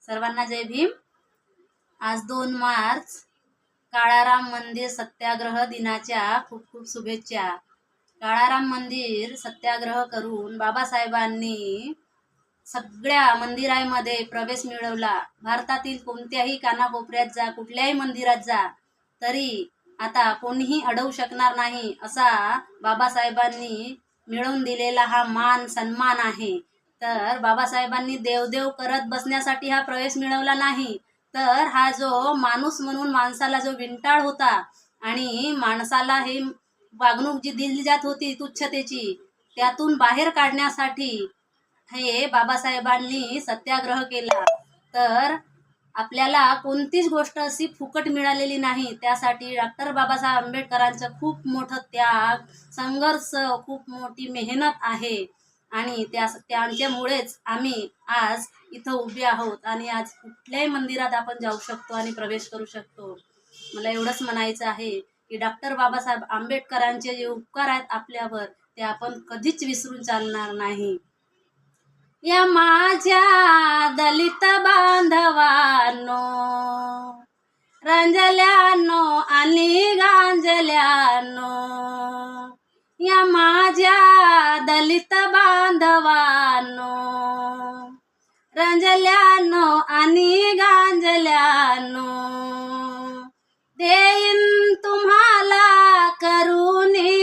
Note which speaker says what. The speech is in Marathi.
Speaker 1: सर्वांना जय भीम। आज 2 मार्च काळाराम मंदिर सत्याग्रह दिनाच्या खूप खूप शुभेच्छा। काळाराम मंदिर सत्याग्रह करून बाबासाहेबांनी सगळ्या मंदिरांमध्ये प्रवेश मिळवला। भारतातील कोणत्याही कानाकोपऱ्यात जा, कुठल्याही मंदिरात जा, तरी आता कोणीही अडवू शकणार नाही असा बाबासाहेबांनी मिळवून दिलेला हा मान सन्मान आहे। तर बाबासाहेबांनी देवदेव करत बसण्यासाठी हा प्रवेश मिळवला नाही, तर हा जो माणूस म्हणून माणसाला जो विंटाळ होता आणि माणसाला हे वागणूक जी दिली जात होती तुच्छतेची, त्यातून बाहेर काढण्यासाठी हे बाबासाहेबांनी सत्याग्रह केला। तर आपल्याला कोणतीच गोष्ट अशी फुकट मिळालेली नाही। त्यासाठी डॉक्टर बाबासाहेब आंबेडकरांचं खूप मोठं त्याग, संघर्ष, खूप मोठी मेहनत आहे आणि त्यांच्यामुळेच आम्ही आज इथं उभे आहोत आणि आज कुठल्याही मंदिरात आपण जाऊ शकतो आणि प्रवेश करू शकतो। मला एवढंच म्हणायचं आहे की डॉक्टर बाबासाहेब आंबेडकरांचे जे उपकार आहेत आपल्यावर, ते आपण कधीच विसरून चालणार नाही। या माझ्या दलित बांधवांनो, रंजल्यानो आणि गांजल्यानो, या माझ्या दलित बांधवांनो, रंजल्यानो आणि गांजल्यानो, देईन तुम्हाला करुणी